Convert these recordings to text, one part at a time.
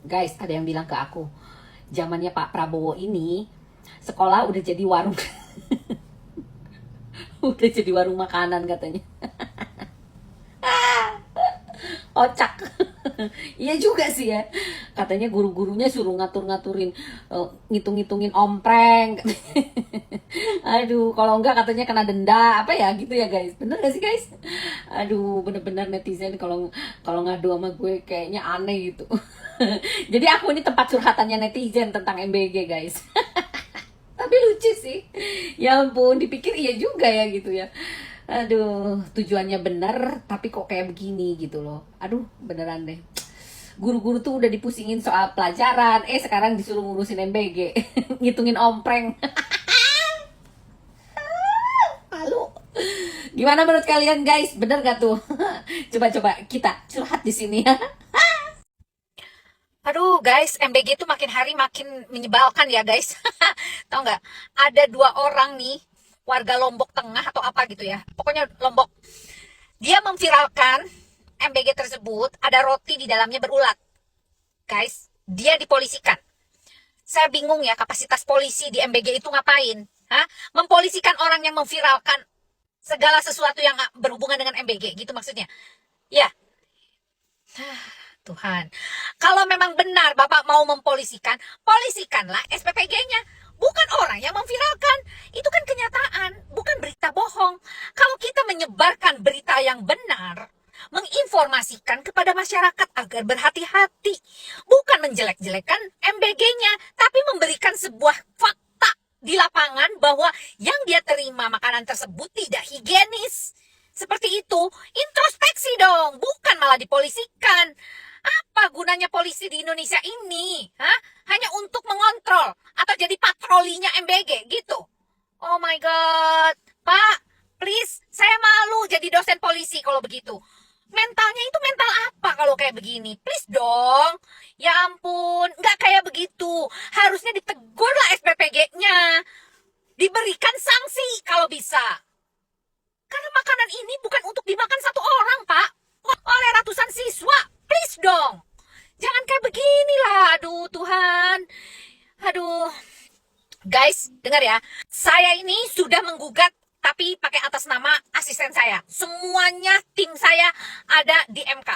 Guys, ada yang bilang ke aku, zamannya Pak Prabowo ini sekolah udah jadi warung. Udah jadi warung makanan katanya. Kocak. Iya juga sih ya. Katanya guru-gurunya suruh ngatur-ngaturin, ngitung-ngitungin ompreng. Aduh, kalau enggak katanya kena denda apa ya gitu ya guys. Bener gak sih guys? Aduh, bener-bener netizen kalau ngadu sama gue kayaknya aneh gitu. Jadi aku ini tempat curhatannya netizen tentang MBG guys. Tapi lucu sih. Ya ampun, dipikir iya juga ya gitu ya. Aduh, tujuannya bener tapi kok kayak begini gitu loh. Aduh, beneran deh. Guru-guru tuh udah dipusingin soal pelajaran, sekarang disuruh ngurusin MBG. Ngitungin ompreng. Malu. Gimana menurut kalian guys? Bener gak tuh? Coba-coba kita curhat di sini ya. Aduh guys, MBG itu makin hari makin menyebalkan ya guys. Tahu nggak? Ada 2 orang nih, warga Lombok Tengah atau apa gitu ya. Pokoknya Lombok. Dia memviralkan MBG tersebut, ada roti di dalamnya berulat. Guys, dia dipolisikan. Saya bingung ya, kapasitas polisi di MBG itu ngapain? Hah? Mempolisikan orang yang memviralkan segala sesuatu yang berhubungan dengan MBG, gitu maksudnya. Ya. Tuhan, kalau memang benar Bapak mau mempolisikan, polisikanlah SPPG-nya, bukan orang yang memviralkan. Itu kan kenyataan, bukan berita bohong. Kalau kita menyebarkan berita yang benar, menginformasikan kepada masyarakat agar berhati-hati, bukan menjelek-jelekan MBG-nya, tapi memberikan sebuah fakta di lapangan bahwa yang dia terima makanan tersebut tidak higienis. Seperti itu, introspeksi dong, bukan malah dipolisikan. Apa gunanya polisi di Indonesia ini? Hah? Hanya untuk mengontrol atau jadi patrolinya MBG gitu? Oh my God. Pak, please, saya malu jadi dosen polisi kalau begitu. Mentalnya itu mental apa kalau kayak begini? Please dong. Ya ampun, nggak kayak begitu. Harusnya ditegur lah SPPG-nya. Diberikan sanksi kalau bisa. Karena makanan ini bukan untuk dimakan satu orang, Pak. Oleh ratusan siswa. Please dong. Jangan kayak begini lah. Aduh, Tuhan. Aduh. Guys, dengar ya. Saya ini sudah menggugat, tapi pakai atas nama asisten saya. Semuanya tim saya ada di MK.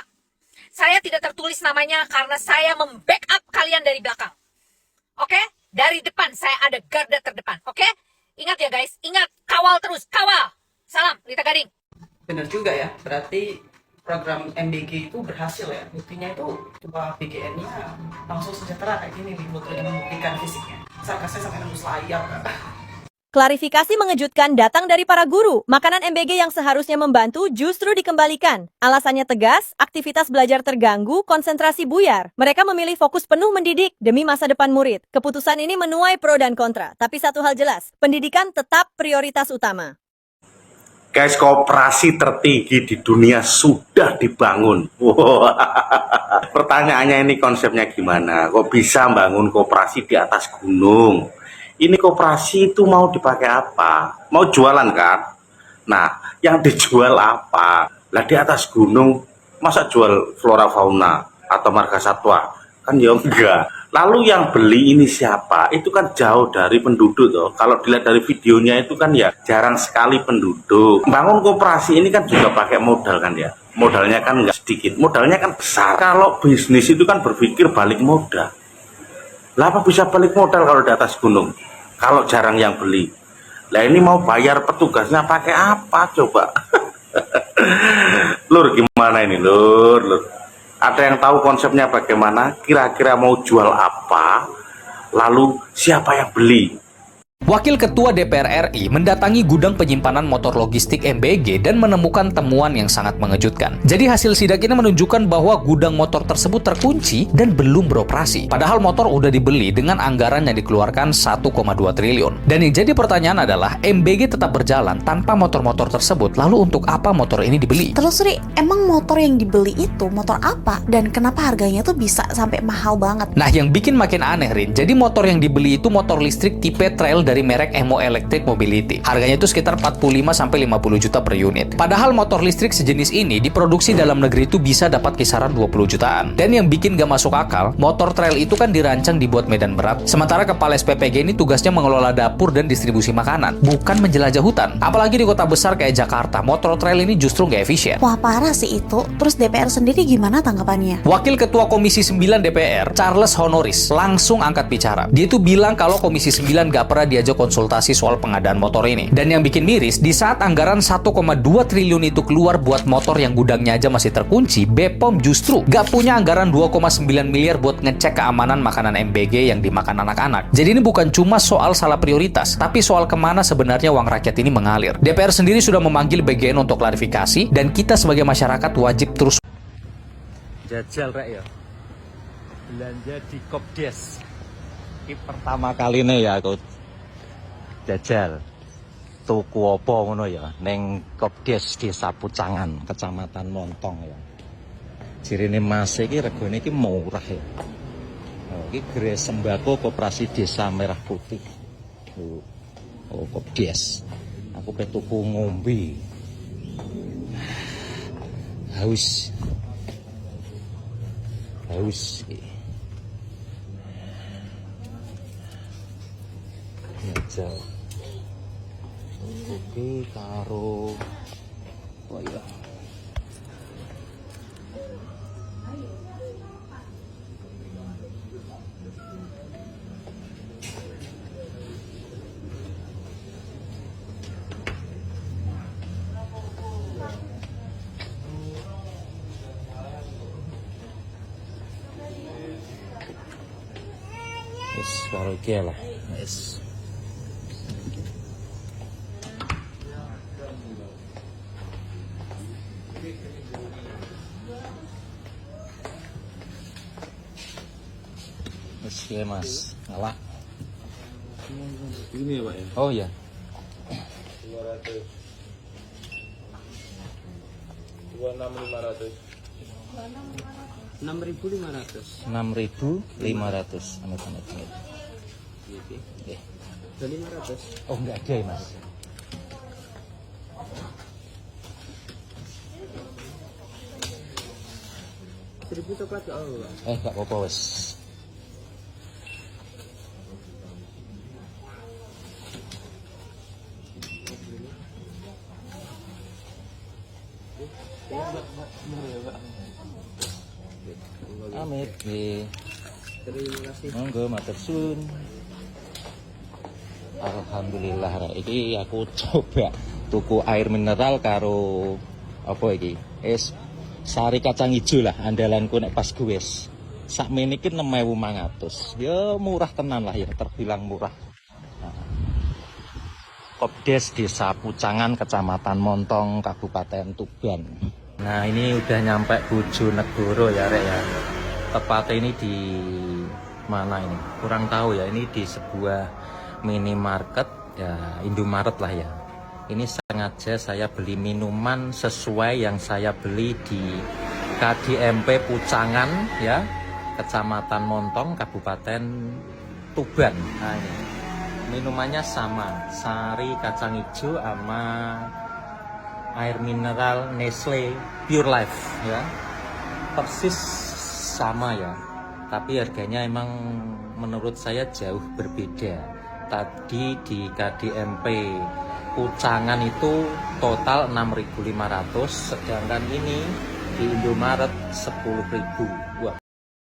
Saya tidak tertulis namanya karena saya membackup kalian dari belakang. Oke? Dari depan saya ada garda terdepan. Oke? Ingat ya guys. Ingat. Kawal terus. Kawal. Salam. Rita Gading. Bener juga ya. Berarti program MBG itu berhasil ya. Buktinya itu coba BGN-nya langsung sejahtera kayak gini nih. Buat membuktikan fisiknya. Sarkasnya sampai nembus layar. Klarifikasi mengejutkan datang dari para guru. Makanan MBG yang seharusnya membantu justru dikembalikan. Alasannya tegas, aktivitas belajar terganggu, konsentrasi buyar. Mereka memilih fokus penuh mendidik demi masa depan murid. Keputusan ini menuai pro dan kontra. Tapi satu hal jelas, pendidikan tetap prioritas utama. Guys, koperasi tertinggi di dunia sudah dibangun. Wow. Pertanyaannya ini konsepnya gimana? Kok bisa bangun koperasi di atas gunung? Ini koperasi itu mau dipakai apa? Mau jualan kan? Nah, yang dijual apa? Lah di atas gunung, masa jual flora fauna atau marga satwa? Kan ya enggak. Lalu yang beli ini siapa? Itu kan jauh dari penduduk tuh. Kalau dilihat dari videonya itu kan ya jarang sekali penduduk. Bangun koperasi ini kan juga pakai modal kan ya. Modalnya kan enggak sedikit, modalnya kan besar. Kalau bisnis itu kan berpikir balik modal. Lah apa bisa balik modal kalau di atas gunung? Kalau jarang yang beli. Lah ini mau bayar petugasnya pakai apa coba? Lur gimana ini lur? Ada yang tahu konsepnya bagaimana? Kira-kira mau jual apa? Lalu siapa yang beli? Wakil Ketua DPR RI mendatangi gudang penyimpanan motor logistik MBG dan menemukan temuan yang sangat mengejutkan. Jadi hasil sidak ini menunjukkan bahwa gudang motor tersebut terkunci dan belum beroperasi. Padahal motor udah dibeli dengan anggaran yang dikeluarkan 1,2 triliun. Dan yang jadi pertanyaan adalah MBG tetap berjalan tanpa motor-motor tersebut. Lalu untuk apa motor ini dibeli? Terus Ri, emang motor yang dibeli itu motor apa? Dan kenapa harganya tuh bisa sampai mahal banget? Nah yang bikin makin aneh Rin, jadi motor yang dibeli itu motor listrik tipe trail dari dari merek Emo Electric Mobility. Harganya itu sekitar 45-50 juta per unit. Padahal motor listrik sejenis ini diproduksi dalam negeri itu bisa dapat kisaran 20 jutaan. Dan yang bikin gak masuk akal, motor trail itu kan dirancang dibuat medan berat, sementara kepala SPPG ini tugasnya mengelola dapur dan distribusi makanan, bukan menjelajah hutan. Apalagi di kota besar kayak Jakarta, motor trail ini justru gak efisien. Wah parah sih itu. Terus DPR sendiri gimana tanggapannya? Wakil Ketua Komisi 9 DPR, Charles Honoris, langsung angkat bicara. Dia itu bilang kalau Komisi 9 gak pernah diajak konsultasi soal pengadaan motor ini. Dan yang bikin miris, di saat anggaran 1,2 triliun itu keluar buat motor yang gudangnya aja masih terkunci, BPOM justru gak punya anggaran 2,9 miliar buat ngecek keamanan makanan MBG yang dimakan anak-anak. Jadi ini bukan cuma soal salah prioritas, tapi soal kemana sebenarnya uang rakyat ini mengalir. DPR sendiri sudah memanggil BGN untuk klarifikasi, dan kita sebagai masyarakat wajib terus jajal rek ya belanja di Kopdes. Ini pertama kali nih ya aku jajal tuku apa ngono ya neng Kopdes Desa Pucangan Kecamatan Montong ya. Jirine Mas iki regane iki murah ya. Oh, iki gres sembako Koperasi Desa Merah Putih. Oh, Kopdes. Aku pe tuku ngombe. Haus. Jajal oke karo oh iya karo iki lah. Wis. Wis ya, Mas. Ngalah. Ini ya, Pak ya? Oh ya. 26.500. 6.500. 6.500. Amit. Gitu. Eh. Udah 500. Oh enggak ada ya, Mas. Seribu coklat gak apa, Pak? Enggak apa-apa wes. Amit, nggih. Terima kasih. Monggo matur suwun. Alhamdulillah rek iki aku coba tuku air mineral karo apa iki? Sari kacang ijo lah andalanku nek pas guwes. Sakmene iki 6.500. Ya murah tenan lah ya, terbilang murah. Kopdes Desa Pucangan Kecamatan Montong Kabupaten Tuban. Nah, ini udah nyampe Bojonegoro ya rek ya. Tepatnya ini di mana ini? Kurang tahu ya, ini di sebuah minimarket ya, Indomaret lah ya. Ini sengaja saya beli minuman sesuai yang saya beli di KDMP Pucangan ya, Kecamatan Montong Kabupaten Tuban. Nah, ini minumannya sama, sari kacang hijau sama air mineral Nestle Pure Life ya. Persis sama ya, tapi harganya emang menurut saya jauh berbeda. Tadi di KDMP Pucangan itu total 6.500, sedangkan ini di Indomaret 10.000. Wah,